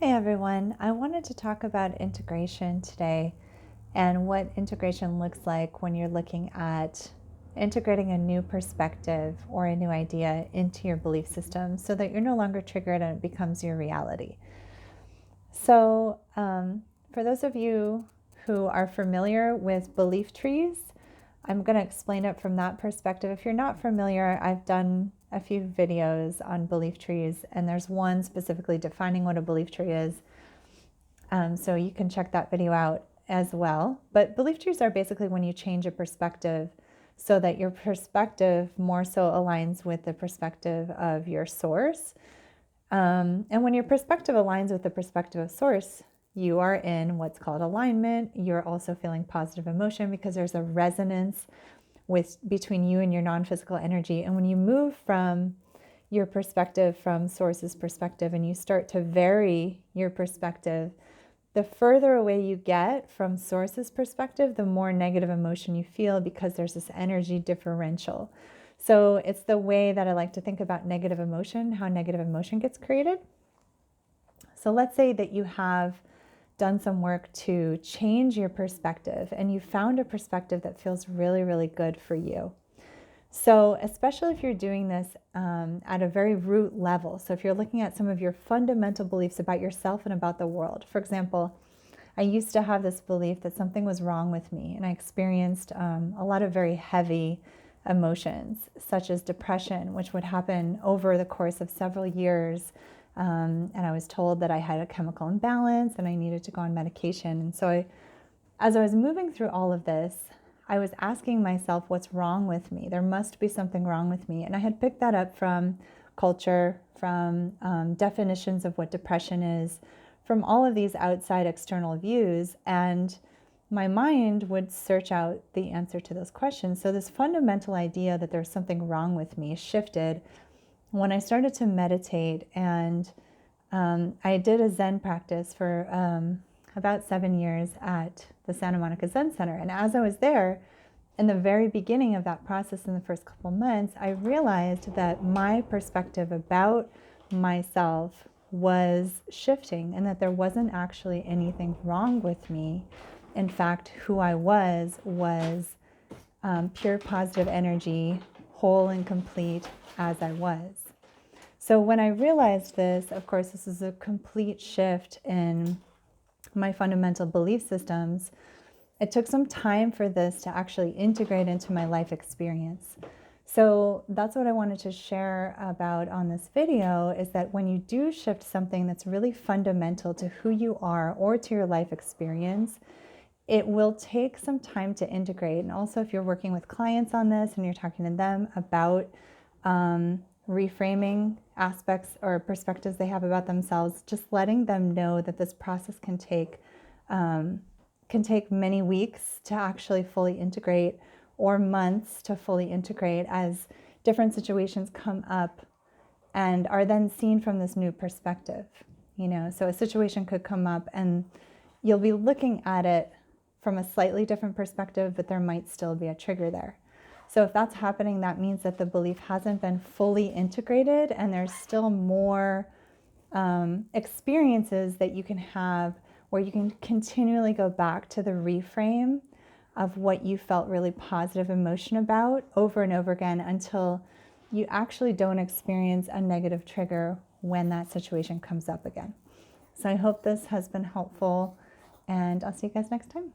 Hey everyone, I wanted to talk about integration today and what integration looks like when you're looking at integrating a new perspective or a new idea into your belief system so that you're no longer triggered and it becomes your reality. So, for those of you who are familiar with belief trees, I'm going to explain it from that perspective. If you're not familiar, I've done a few videos on belief trees, and there's one specifically defining what a belief tree is. So you can check that video out as well. But belief trees are basically when you change a perspective so that your perspective more so aligns with the perspective of your source. And when your perspective aligns with the perspective of source, you are in what's called alignment. You're also feeling positive emotion because there's a resonance between you and your non-physical energy. And when you move from your perspective from source's perspective and you start to vary your perspective, the further away you get from source's perspective, the more negative emotion you feel because there's this energy differential. So it's the way that I like to think about negative emotion, how negative emotion gets created. So let's say that you have done some work to change your perspective and you found a perspective that feels really, really good for you. So especially if you're doing this at a very root level. So if you're looking at some of your fundamental beliefs about yourself and about the world. For example, I used to have this belief that something was wrong with me, and I experienced a lot of very heavy emotions, such as depression, which would happen over the course of several years. And I was told that I had a chemical imbalance and I needed to go on medication. And so as I was moving through all of this, I was asking myself, what's wrong with me? There must be something wrong with me. And I had picked that up from culture, from definitions of what depression is, from all of these outside external views. And my mind would search out the answer to those questions. So this fundamental idea that there's something wrong with me shifted when I started to meditate. And I did a Zen practice for about 7 years at the Santa Monica Zen Center. And as I was there, in the very beginning of that process, in the first couple months, I realized that my perspective about myself was shifting and that there wasn't actually anything wrong with me. In fact, who I was pure positive energy, whole and complete as I was. So when I realized this, of course, this is a complete shift in my fundamental belief systems. It took some time for this to actually integrate into my life experience. So that's what I wanted to share about on this video, is that when you do shift something that's really fundamental to who you are or to your life experience, it will take some time to integrate. And also if you're working with clients on this and you're talking to them about reframing aspects or perspectives they have about themselves, just letting them know that this process can take many weeks to actually fully integrate, or months to fully integrate, as different situations come up and are then seen from this new perspective. So a situation could come up and you'll be looking at it from a slightly different perspective, but there might still be a trigger there. So if that's happening, that means that the belief hasn't been fully integrated and there's still more experiences that you can have where you can continually go back to the reframe of what you felt really positive emotion about over and over again until you actually don't experience a negative trigger when that situation comes up again. So I hope this has been helpful, and I'll see you guys next time.